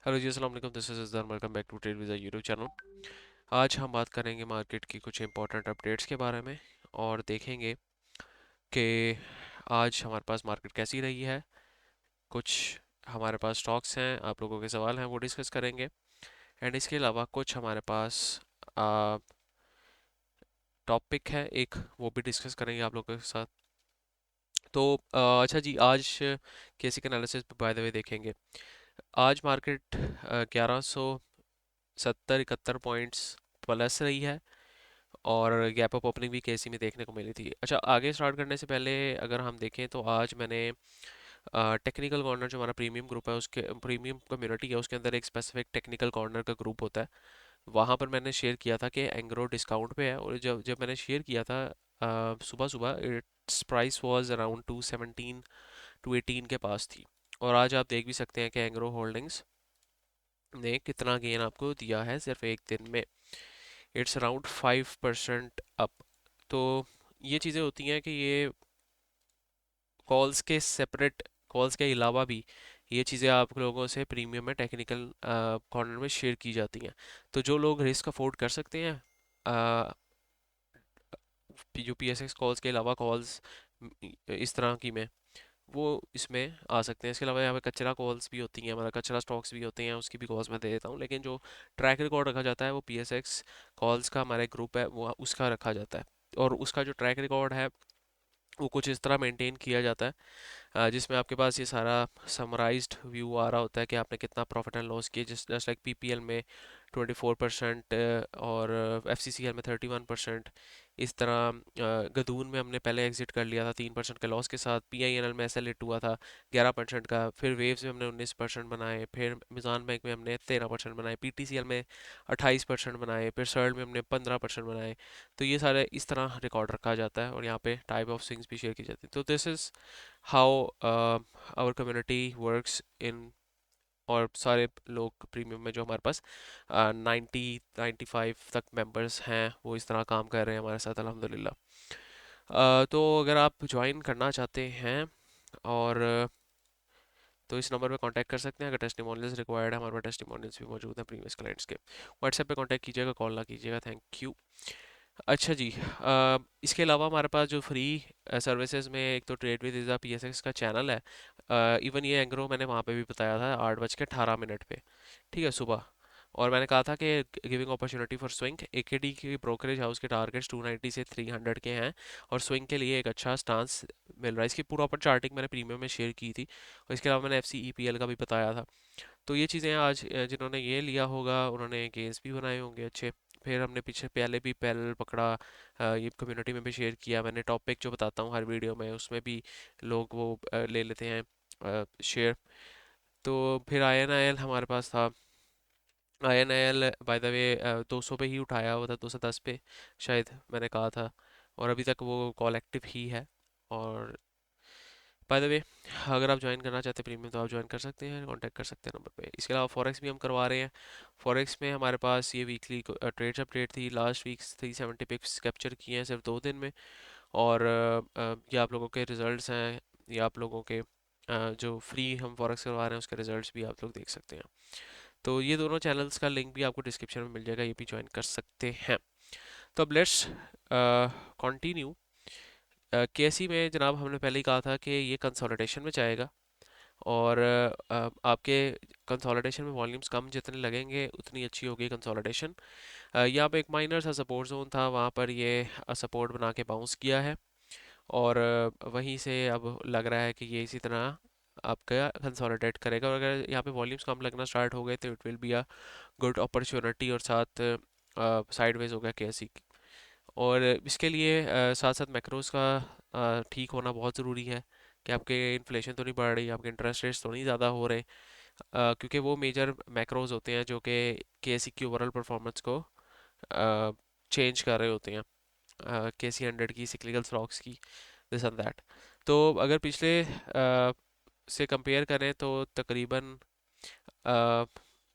Hello जी, अस्सलाम वालेकुम। This is Izaan. Welcome back to trade with YouTube channel. आज हम बात करेंगे मार्केट की कुछ इंपॉर्टेंट अपडेट्स के बारे में और देखेंगे कि आज हमारे पास मार्केट कैसी रही है। कुछ हमारे पास स्टॉक्स हैं, आप लोगों के सवाल हैं, वो डिस्कस करेंगे। एंड इसके अलावा कुछ हमारे पास टॉपिक है एक, वो भी डिस्कस करेंगे आप लोगों के साथ। तो अच्छा जी, आज केसी एनालिसिस बाय द वे देखेंगे। आज मार्केट 1170-71 पॉइंट्स प्लस रही है और गैप अप ओपनिंग भी केसी में देखने को मिली थी। अच्छा, आगे स्टार्ट करने से पहले अगर हम देखें तो आज मैंने टेक्निकल कॉर्नर, जो हमारा प्रीमियम ग्रुप है, उसके प्रीमियम कम्युनिटी है, उसके अंदर एक स्पेसिफिक टेक्निकल कॉर्नर का ग्रुप होता है। वहाँ पर मैंने शेयर किया था कि एंग्रो डिस्काउंट पे है, और जब जब मैंने शेयर किया था सुबह सुबह, इट्स प्राइस वाज अराउंड 217 218 के पास थी। और आज आप देख भी सकते हैं कि एंग्रो होल्डिंग्स ने कितना गेन आपको दिया है सिर्फ एक दिन में। It's around 5% up. तो ये चीज़ें होती हैं कि ये कॉल्स के सेपरेट, कॉल्स के अलावा भी ये चीज़ें आप लोगों से प्रीमियम में टेक्निकल कॉर्नर में शेयर की जाती हैं। तो जो लोग रिस्क अफोर्ड कर सकते हैं, जो PSX कॉल्स के अलावा कॉल्स इस तरह की में, वो इसमें आ सकते हैं। इसके अलावा यहाँ पे कचरा कॉल्स भी होती हैं, हमारा कचरा स्टॉक्स भी होते हैं, उसकी भी कॉल्स मैं दे देता हूँ। लेकिन जो ट्रैक रिकॉर्ड रखा जाता है वो PSX कॉल्स का हमारा ग्रुप है, वो उसका रखा जाता है। और उसका जो ट्रैक रिकॉर्ड है वो कुछ इस तरह मेंटेन किया जाता है, जिसमें आपके पास ये सारा समराइज्ड व्यू आ रहा होता है कि आपने कितना प्रॉफिट एंड लॉस किया। जस्ट लाइक PPL में 24% और FCCL में 31%। इस तरह गदून में हमने पहले एग्जिट कर लिया था 3% के लॉस के साथ। PINL में SL हुआ था 11% का। फिर वेव्स में हमने 19% बनाए। फिर मिज़ान बैंक में हमने 13% बनाए। PTCL में 28% बनाए। फिर सर्ल में हमने 15% बनाए। तो ये सारे इस तरह रिकॉर्ड रखा जाता है और यहाँ पे टाइप ऑफ स्विंग्स भी शेयर की जाती है। तो this is how our community works in. और सारे लोग प्रीमियम में जो हमारे पास 90-95 तक मेंबर्स हैं, वो इस तरह काम कर रहे हैं हमारे साथ, अल्हम्दुलिल्लाह। तो अगर आप ज्वाइन करना चाहते हैं और तो इस नंबर पे कांटेक्ट कर सकते हैं। अगर टेस्टिमोनियल्स रिक्वायर्ड है, हमारे पास टेस्टिमोनियल्स भी मौजूद हैं प्रीवियस क्लाइंट्स के। व्हाट्सएप पे कांटेक्ट कीजिएगा, कॉल ना कीजिएगा। Thank you. अच्छा जी, इसके अलावा हमारे पास जो फ्री सर्विसेज में, एक तो ट्रेड विद वीज़ा PSX का चैनल है। इवन ये एंग्रो मैंने वहाँ पे भी बताया था 8:18 पे, ठीक है, सुबह। और मैंने कहा था कि giving opportunity for swing, AKD की ब्रोकरेज हाउस के टारगेट्स 290 से 300 के हैं और स्विंग के लिए एक अच्छा स्टांस मिल रहा है। इसकी प्रॉपर चार्टिंग मैंने प्रीमियम में शेयर की थी, और इसके अलावा मैंने FCEPL का भी बताया था। तो ये चीज़ें आज जिन्होंने ये लिया होगा उन्होंने गेंस भी बनाए होंगे अच्छे। फिर हमने पीछे पहले भी पैरेलल पकड़ा, ये कम्युनिटी में भी शेयर किया मैंने। टॉपिक जो बताता हूँ हर वीडियो में, उसमें भी लोग वो ले लेते हैं शेयर। तो फिर INIL हमारे पास था। INIL बाय द वे 200 पे ही उठाया हुआ था, 210 पे शायद मैंने कहा था, और अभी तक वो कॉल एक्टिव ही है। और बाय द वे, अगर आप ज्वाइन करना चाहते हैं प्रीमियम तो आप ज्वाइन कर सकते हैं, कांटेक्ट कर सकते हैं नंबर पे। इसके अलावा फॉरेक्स भी हम करवा रहे हैं। फॉरेक्स में हमारे पास ये वीकली ट्रेड्स अपडेट थी। लास्ट वीक 370 पिप्स कैप्चर किए हैं सिर्फ 2 दिन में। और ये आप लोगों के रिजल्ट्स हैं, ये आप लोगों के जो फ्री हम फॉरेक्स करवा रहे हैं उसके रिजल्ट्स भी आप लोग देख सकते हैं। तो ये दोनों चैनल्स का लिंक भी आपको डिस्क्रिप्शन में मिल जाएगा, ये भी ज्वाइन कर सकते हैं। तो अब लेट्स कंटिन्यू। केसी में जनाब हमने पहले ही कहा था कि ये कंसोलिडेशन में जाएगा, और आपके कंसोलिडेशन में वॉल्यूम्स कम जितने लगेंगे उतनी अच्छी होगी कंसोलिडेशन। यहाँ पे एक माइनर सा सपोर्ट जोन था, वहाँ पर ये सपोर्ट बना के बाउंस किया है, और वहीं से अब लग रहा है कि ये इसी तरह आपका कंसोलिडेट करेगा। और अगर यहाँ पे वॉल्यूम्स कम लगना स्टार्ट हो गए तो it will be a good opportunity, और साथ साइडवेज हो गया केसी। और इसके लिए साथ साथ मैक्रोस का ठीक होना बहुत ज़रूरी है, कि आपके इन्फ्लेशन तो नहीं बढ़ रही, आपके इंटरेस्ट रेट्स तो नहीं ज़्यादा हो रहे, क्योंकि वो मेजर मैक्रोज होते हैं जो कि केसी की ओवरऑल परफॉर्मेंस को चेंज कर रहे होते हैं, KC 100 की, सिक्लिकल स्टॉक्स की, दिस एंड दैट। तो अगर पिछले से कंपेयर करें तो तकरीबन अ,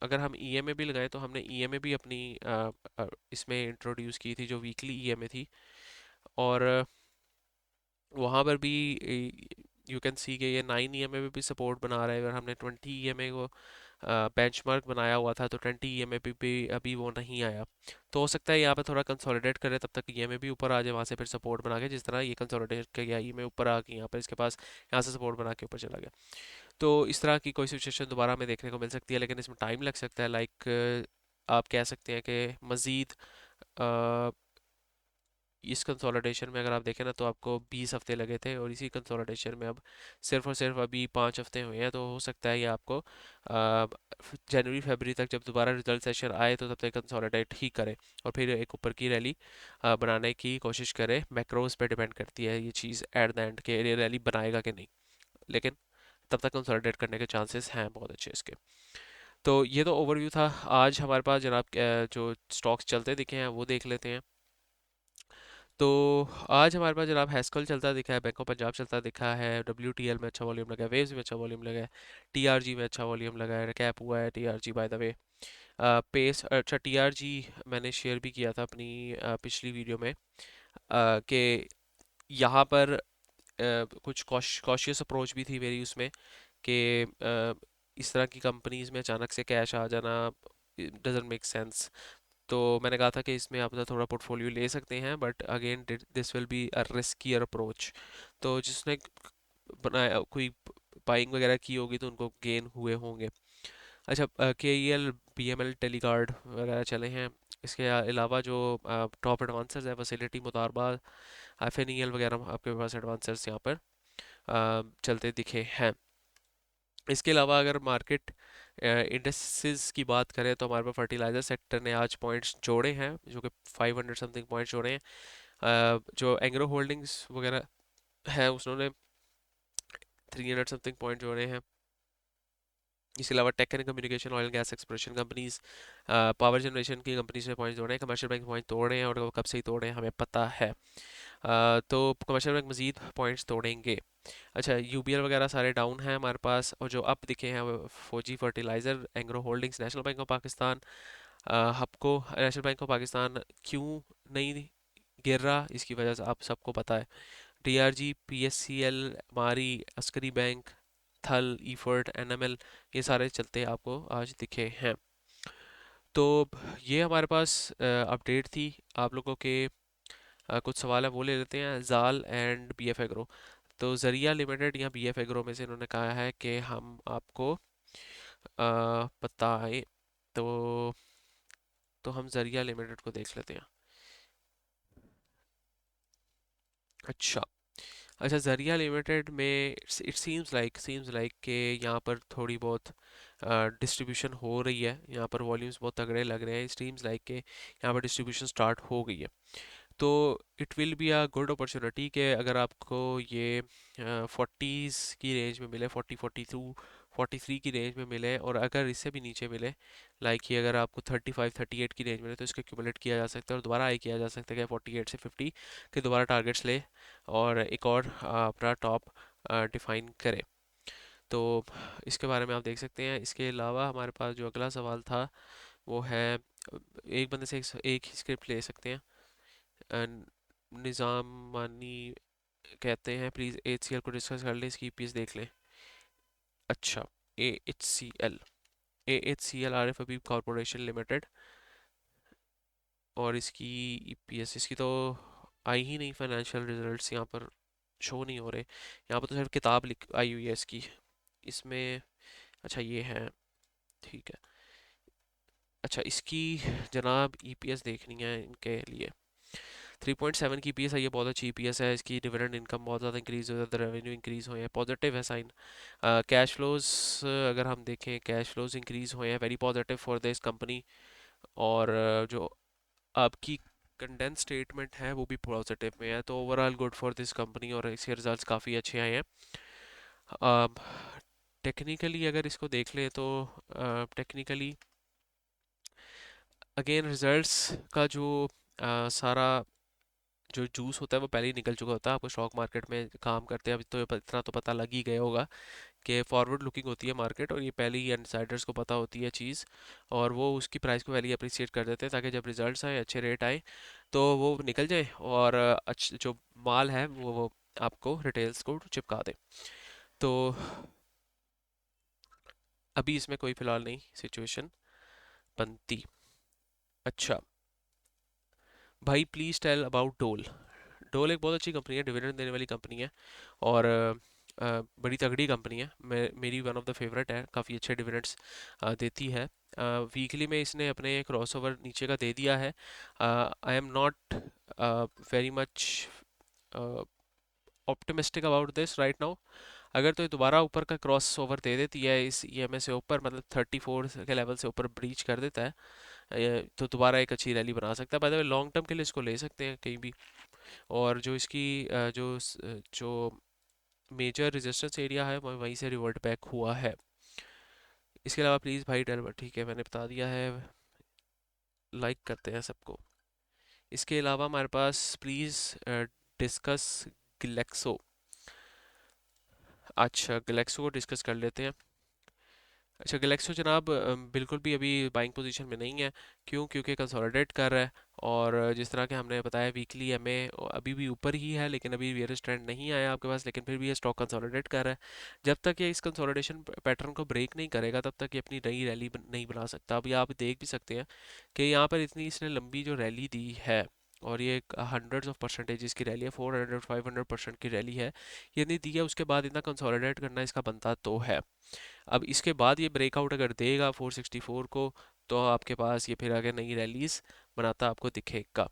अगर हम EMA भी लगाएं तो हमने EMA भी अपनी इसमें इंट्रोड्यूस की थी, जो वीकली EMA थी। और वहाँ पर भी यू कैन सी कि ये 9 EMA में भी सपोर्ट बना रहा है। अगर हमने 20 EMA को बेंचमार्क बनाया हुआ था, तो 20 EMA भी अभी वो नहीं आया। तो हो सकता है यहाँ पे थोड़ा कंसोलिडेट करे, तब तक EMA भी ऊपर आ जाए, वहाँ से फिर सपोर्ट बना के, जिस तरह ये कंसोलिडेट कर गया EMA ऊपर आ गई, यहाँ पर इसके पास यहाँ से सपोर्ट बना के ऊपर चला गया। तो इस तरह की कोई सिचुएशन दोबारा हमें देखने को मिल सकती है, लेकिन इसमें टाइम लग सकता है। लाइक आप कह सकते हैं कि मज़ीद इस कंसोलिडेशन में अगर आप देखें ना, तो आपको 20 हफ्ते लगे थे, और इसी कंसोलिडेशन में अब सिर्फ और सिर्फ अभी 5 हफ्ते हुए हैं। तो हो सकता है ये आपको जनवरी फरवरी तक जब दोबारा रिजल्ट सेशन आए, तो तब तक कंसोलिडेट ही करे और फिर एक ऊपर की रैली बनाने की कोशिश करे। मैक्रोज पे डिपेंड करती है ये चीज़ एट द एंड के, ये रैली बनाएगा कि नहीं, लेकिन तब तक कंसोलिडेट करने के चांसेस हैं बहुत अच्छे इसके। तो ये तो ओवरव्यू था। आज हमारे पास जनाब जो स्टॉक्स चलते दिखे हैं वो देख लेते हैं। तो आज हमारे पास जनाब हैस्कल चलता दिखा है, बैंक ऑफ पंजाब चलता दिखा है, WTL में अच्छा वॉल्यूम लगा है, वेव्स में अच्छा वॉल्यूम लगा है, TRG में अच्छा वॉल्यूम लगा है, कैप हुआ है TRG by the way. Pace अच्छा, TRG मैंने शेयर भी किया था अपनी पिछली वीडियो में कि यहाँ पर कुछ कॉशियस अप्रोच भी थी मेरी उसमें कि इस तरह की कंपनीज में अचानक से कैश आ जाना डजंट मेक सेंस। तो मैंने कहा था कि इसमें आप थोड़ा पोर्टफोलियो ले सकते हैं, but again this will be a riskier approach. तो जिसने बनाया कोई बाइंग वगैरह की होगी तो उनको गेन हुए होंगे। अच्छा, KEL BML टेलीगार्ड वगैरह चले हैं। इसके अलावा जो टॉप एडवांसर्स है, फैसिलिटी मुतारबा, FNEL वगैरह आपके पास एडवांसर्स यहाँ पर चलते दिखे हैं। इसके अलावा अगर मार्केट इंडेक्सेस की बात करें, तो हमारे पास फर्टिलाइजर सेक्टर ने आज पॉइंट्स जोड़े हैं, जो कि 500 समथिंग पॉइंट्स जोड़े हैं। जो एंग्रो होल्डिंग्स वगैरह है उसने 300 समथिंग पॉइंट जोड़े हैं। इसके अलावा tech and communication, oil gas exploration companies, power generation की कंपनीज में पॉइंट तोड़े हैं, कमर्शियल बैंक पॉइंट तोड़े हैं, और वो कब से ही तोड़े हैं हमें पता है। तो कमर्शियल बैंक मजीद पॉइंट्स तोड़ेंगे। अच्छा, UBL वगैरह सारे डाउन हैं हमारे पास, और जो अप दिखे हैं वो फौजी fertiliser, Engro holdings, national bank of Pakistan. आपको नेशनल बैंक ऑफ पाकिस्तान क्यों नहीं गिर रहा, इसकी वजह से आप सबको पता है। TRG, PSCL, मारी, अस्करी बैंक, थल, ईफर्ट, NML, ये सारे चलते आपको आज दिखे हैं। तो ये हमारे पास अपडेट थी आप लोगों के। कुछ सवाल है वो ले लेते हैं। जाल एंड BF एग्रो, तो जरिया लिमिटेड या BF एग्रो में से इन्होंने कहा है कि हम आपको बताएं। तो हम जरिया लिमिटेड को देख लेते हैं। अच्छा, जरिया लिमिटेड में इट सीम्स लाइक कि यहाँ पर थोड़ी बहुत डिस्ट्रीब्यूशन हो रही है, यहाँ पर वॉल्यूम्स बहुत तगड़े लग रहे हैं। इट सीम्स लाइक कि यहाँ पर डिस्ट्रीब्यूशन स्टार्ट हो गई है। तो it will be a good opportunity कि अगर आपको ये 40s की रेंज में मिले, 42 43 की रेंज में मिले, और अगर इससे भी नीचे मिले, लाइक ये अगर आपको 35 38 की रेंज मिले, तो इसको एक्यूमुलेट किया जा सकता है और दोबारा आई किया जा सकता है कि 48 से 50 के दोबारा टारगेट्स ले और एक और अपना टॉप डिफाइन करे। तो इसके बारे में आप देख सकते हैं। इसके अलावा हमारे पास जो अगला सवाल था वो है, एक बंदे से एक ही स्क्रिप्ट ले सकते हैं। निज़ाम मानी कहते हैं प्लीज़ HCL को डिस्कस कर लें, इसकी EPS देख लें। अच्छा, AHCL, RF हबीब कॉरपोरेशन लिमिटेड, और इसकी EPS इसकी तो आई ही नहीं, फाइनेंशियल रिजल्ट्स यहाँ पर शो नहीं हो रहे। यहाँ पर तो सिर्फ किताब लिख आई हुई है इसकी, इसमें। अच्छा, ये है, ठीक है। अच्छा, इसकी जनाब EPS देखनी है इनके लिए। 3.7 की EPS है, ये बहुत अच्छी EPS है। इसकी डिविडेंड इनकम बहुत ज़्यादा इंक्रीज हुई है, रेवेन्यू इंक्रीज हुए हैं, पॉजिटिव है साइन। कैश फ्लोज अगर हम देखें, कैश फ्लोज इंक्रीज हुए हैं, very positive for this company. और जो आपकी कंडेंस स्टेटमेंट है वो भी पॉजिटिव में है, तो overall good for this company, और इसके रिजल्ट्स काफ़ी अच्छे आए हैं। टेक्निकली अगर इसको देख लें तो टेक्निकली अगेन रिजल्ट्स का जो सारा जो जूस होता है वो पहले ही निकल चुका होता है। आपको स्टॉक मार्केट में काम करते हैं अभी तो इतना तो पता लग ही गया होगा कि फॉरवर्ड लुकिंग होती है मार्केट, और ये पहले ही इनसाइडर्स को पता होती है चीज़, और वो उसकी प्राइस को पहले ही अप्रिसिएट कर देते हैं ताकि जब रिजल्ट्स आए, अच्छे रेट आए, तो वो निकल जाए और जो माल है वो आपको रिटेल्स को चिपका दे। तो अभी इसमें कोई फिलहाल नहीं सिचुएशन बनती। अच्छा भाई, प्लीज़ टेल अबाउट डोल। डोल एक बहुत अच्छी कंपनी है, डिविडेंड देने वाली कंपनी है, और बड़ी तगड़ी कंपनी है। मेरी वन ऑफ द फेवरेट है, काफ़ी अच्छे डिविडेंड्स देती है। वीकली में इसने अपने क्रॉसओवर नीचे का दे दिया है। I am not very much optimistic about this right now. अगर तो ये दोबारा ऊपर का क्रॉस ओवर दे देती है इस ईएमए से ऊपर, मतलब 34 के लेवल से ऊपर ब्रीच कर देता है, तो दोबारा एक अच्छी रैली बना सकता है। Bye the way long term के लिए इसको ले सकते हैं कहीं भी। और जो इसकी जो मेजर रेजिस्टेंस एरिया है वो वहीं से रिवर्ट बैक हुआ है। इसके अलावा प्लीज़ भाई टेल, ठीक है मैंने बता दिया है, लाइक करते हैं सबको। इसके अलावा हमारे पास प्लीज़ डिस्कस ग्लेक्सो। अच्छा ग्लेक्सो को डिस्कस कर लेते हैं। अच्छा गैलेक्सो जनाब बिल्कुल भी अभी बाइंग पोजीशन में नहीं है। क्यों? क्योंकि कंसोलिडेट कर रहा है, और जिस तरह के हमने बताया वीकली एमए अभी भी ऊपर ही है, लेकिन अभी बेयरिश ट्रेंड नहीं आया आपके पास, लेकिन फिर भी ये स्टॉक कंसोलिडेट कर रहा है। जब तक ये इस कंसोलिडेशन पैटर्न को ब्रेक नहीं करेगा तब तक ये अपनी नई रैली नहीं बना सकता। अभी आप देख भी सकते हैं कि यहाँ पर इतनी इसने लंबी जो रैली दी है, और ये हंड्रेड्स ऑफ परसेंटेज की रैली है, 400-500% की रैली है, ये नहीं दी है। उसके बाद इतना कंसोलिडेट करना इसका बनता तो है। अब इसके बाद ये ब्रेकआउट अगर देगा 464 को, तो आपके पास ये फिर आगे नई रैलीज बनाता आपको दिखेगा।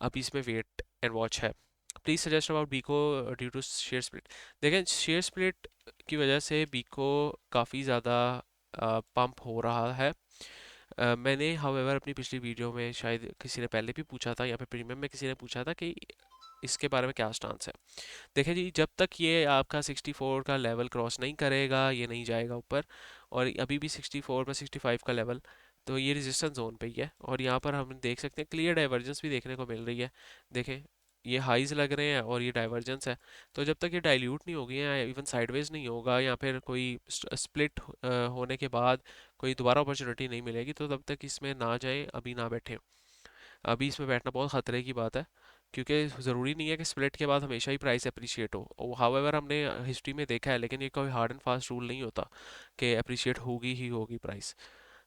अभी इसमें वेट एंड वॉच है। Please suggest about Beco due to share split. देखें शेयर स्प्लिट की वजह से बीको काफ़ी ज़्यादा पंप हो रहा है। मैंने हाउएवर अपनी पिछली वीडियो में, शायद किसी ने पहले भी पूछा था, या फिर प्रीमियम में किसी ने पूछा था कि इसके बारे में क्या स्टांस है। देखिए जी, जब तक ये आपका 64 का लेवल क्रॉस नहीं करेगा ये नहीं जाएगा ऊपर। और अभी भी 64 में 65 का लेवल, तो ये रेजिस्टेंस जोन पे ही है, और यहाँ पर हम देख सकते हैं क्लियर डाइवर्जेंस भी देखने को मिल रही है। देखें ये हाईज लग रहे हैं और ये डाइवर्जेंस है। तो जब तक ये डाइल्यूट नहीं होगी या इवन साइडवेज नहीं होगा, या फिर कोई स्प्लिट होने के बाद कोई दोबारा अपॉर्चुनिटी नहीं मिलेगी, तो तब तक इसमें ना जाएं, अभी ना बैठें। अभी इसमें बैठना बहुत ख़तरे की बात है, क्योंकि ज़रूरी नहीं है कि स्प्लिट के बाद हमेशा ही प्राइस अप्रिशिएट हो। हाउएवर हमने हिस्ट्री में देखा है, लेकिन ये कोई हार्ड एंड फास्ट रूल नहीं होता कि अप्रिशिएट होगी ही होगी price.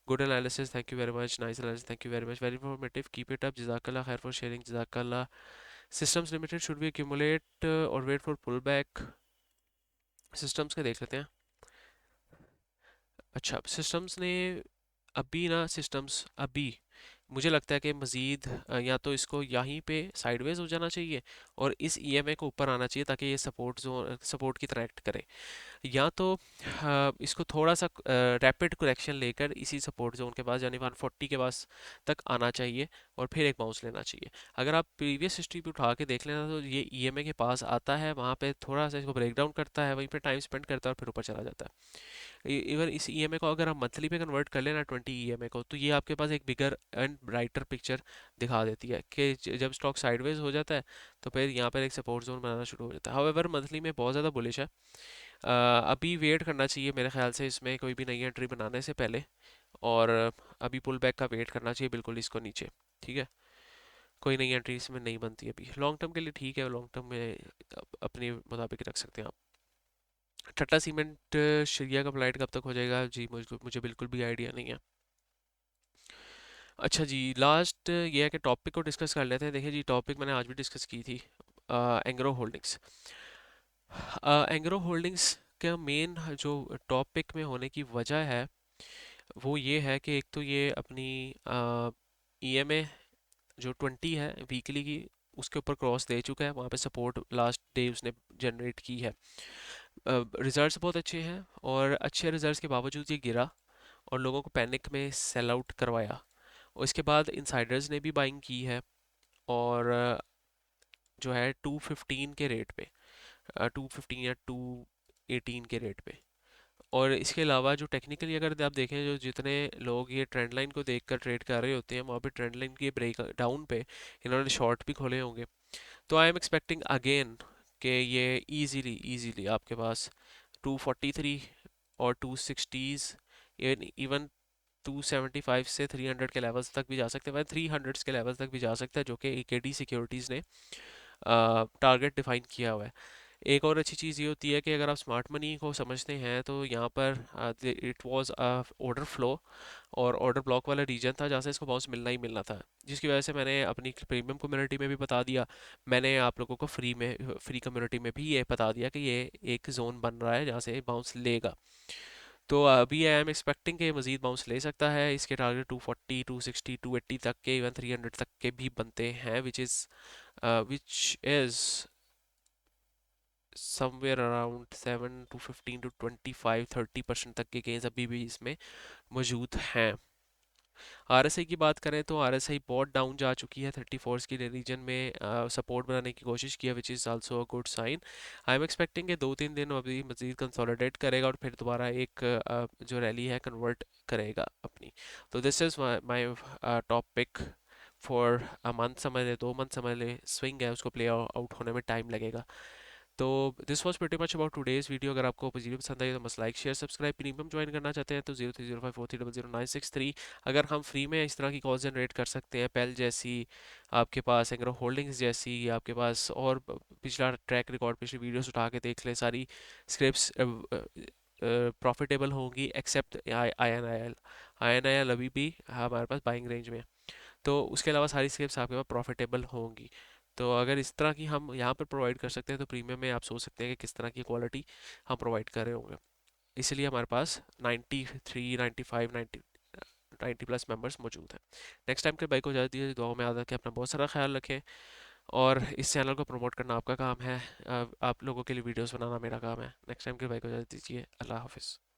Good analysis, thank you very much, nice analysis, thank you very much, very informative, keep it up, जज़ाकल्लाह खैर फॉर शेयरिंग, जज़ाकल्लाह। Systems limited, should we accumulate or wait for pull back? Systems के देख लेते हैं। अच्छा systems ने अभी ना, सिस्टम्स अभी मुझे लगता है कि मज़ीद या तो इसको यहीं पे साइडवेज हो जाना चाहिए और इस ईएमए को ऊपर आना चाहिए, ताकि ये सपोर्ट की तरह एक्ट करे, या तो इसको थोड़ा सा रैपिड करेक्शन लेकर इसी सपोर्ट जोन के पास, यानी 140 के पास तक आना चाहिए, और फिर एक बाउंस लेना चाहिए। अगर आप प्रीवियस हिस्ट्री पे उठा के देख लेना, तो ये ईएमए के पास आता है, वहाँ पे थोड़ा सा इसको ब्रेक डाउन करता है, वहीं पे टाइम स्पेंड करता है और फिर ऊपर चला जाता है। इवन इस ईएमए को अगर हम मंथली पे कन्वर्ट कर लेना 20 ईएमए को, तो ये आपके पास एक बिगर एंड ब्राइटर पिक्चर दिखा देती है कि जब स्टॉक साइडवेज हो जाता है तो फिर यहाँ पर एक सपोर्ट जोन बनाना शुरू हो जाता है। हाउएवर मंथली में बहुत ज़्यादा बुलिश है। अभी वेट करना चाहिए मेरे ख्याल से इसमें कोई भी नई एंट्री बनाने से पहले, और अभी पुल बैक का वेट करना चाहिए बिल्कुल इसको नीचे। ठीक है, कोई नई एंट्री इसमें नहीं बनती अभी। लॉन्ग टर्म के लिए ठीक है, लॉन्ग टर्म में अपने मुताबिक रख सकते हैं आप। टाटा सीमेंट शेयर का फ्लाइट कब तक हो जाएगा जी? मुझे बिल्कुल भी आइडिया नहीं है। अच्छा जी, लास्ट ये है कि टॉपिक को डिस्कस कर लेते हैं। देखिए जी, टॉपिक मैंने आज भी डिस्कस की थी, एंग्रो होल्डिंग्स। एंग्रो होल्डिंग्स का मेन जो टॉपिक में होने की वजह है वो ये है कि एक तो ये अपनी ईएमए जो 20 है वीकली की, उसके ऊपर क्रॉस दे चुका है, वहाँ पे सपोर्ट लास्ट डे उसने जनरेट की है। रिजल्ट्स बहुत अच्छे हैं, और अच्छे रिजल्ट्स के बावजूद ये गिरा और लोगों को पैनिक में सेल आउट करवाया, और इसके बाद इनसाइडर्स ने भी बाइंग की है, और जो है 215 के रेट पे, 215 या 218 के रेट पे। और इसके अलावा जो टेक्निकली अगर आप देखें, जो जितने लोग ये ट्रेंड लाइन को देखकर ट्रेड कर रहे होते हैं, वहाँ पे ट्रेंड लाइन के ब्रेक डाउन पे इन्होंने शॉर्ट भी खोले होंगे। तो आई एम एक्सपेक्टिंग अगेन कि ये इजीली इजीली आपके पास 243 और 260s, इवन 275 से 300 के लेवल्स तक भी जा सकते हैं, 300 के लेवल्स तक भी जा सकता है, जो कि एकेडी सिक्योरिटीज़ ने टारगेट डिफाइन किया हुआ है। एक और अच्छी चीज़ ये होती है कि अगर आप स्मार्ट मनी को समझते हैं तो यहाँ पर इट वाज ऑर्डर फ्लो और ऑर्डर ब्लॉक वाला रीजन था जहाँ से इसको बाउंस मिलना ही मिलना था, जिसकी वजह से मैंने अपनी प्रीमियम कम्युनिटी में भी बता दिया, मैंने आप लोगों को फ्री कम्युनिटी में भी ये बता दिया कि ये एक जोन बन रहा है जहाँ से बाउंस लेगा। तो अभी आई एम एक्सपेक्टिंग कि मज़ीद बाउंस ले सकता है, इसके टारगेट 240 260 280 तक के, इवन 300 तक के भी बनते हैं, which is somewhere around 7 to 15 to 25 30% तक के गेंस अभी भी इसमें मौजूद हैं। आरएसआई की बात करें तो आरएसआई बहुत डाउन जा चुकी है, 34 की रीजन में सपोर्ट बनाने की कोशिश की है, which is also a good sign. I am expecting कि 2-3 दिन अभी मजीद कंसोलिडेट करेगा और फिर दोबारा एक जो रैली है कन्वर्ट करेगा अपनी। तो this is my top pick for a month, समझ ले 2 मंथ समझ ले, स्विंग है उसको प्ले आउट होने में टाइम लगेगा। तो this was pretty much about today's video. अगर आपको वीडियो पसंद आई तो मस्त like share subscribe, premium join करना चाहते हैं तो 030543000963। अगर हम फ्री में इस तरह की कॉल जनरेट कर सकते हैं, पेल जैसी, आपके पास एंग्रो होल्डिंग्स जैसी, आपके पास और पिछला ट्रैक रिकॉर्ड, पिछली वीडियोस उठा के देख लें, सारी स्क्रिप्ट्स प्रॉफिटेबल होंगी except I N I L अभी भी हमारे पास बाइंग रेंज में है। तो उसके अलावा सारी स्क्रिप्ट्स आपके पास प्रॉफिटेबल होंगी। तो अगर इस तरह की हम यहाँ पर प्रोवाइड कर सकते हैं तो प्रीमियम में आप सोच सकते हैं कि किस तरह की क्वालिटी हम प्रोवाइड कर रहे होंगे। इसलिए हमारे पास 93 95 90 प्लस मेंबर्स मौजूद हैं। नेक्स्ट टाइम के बाइक को इजाज़त दीजिए, दुआओं में याद रखें, अपना बहुत सारा ख्याल रखें, और इस चैनल को प्रमोट करना आपका काम है, आप लोगों के लिए वीडियोस बनाना मेरा काम है। नेक्स्ट टाइम के बाइक को इजाज़त दीजिए, अल्लाह हाफिज़।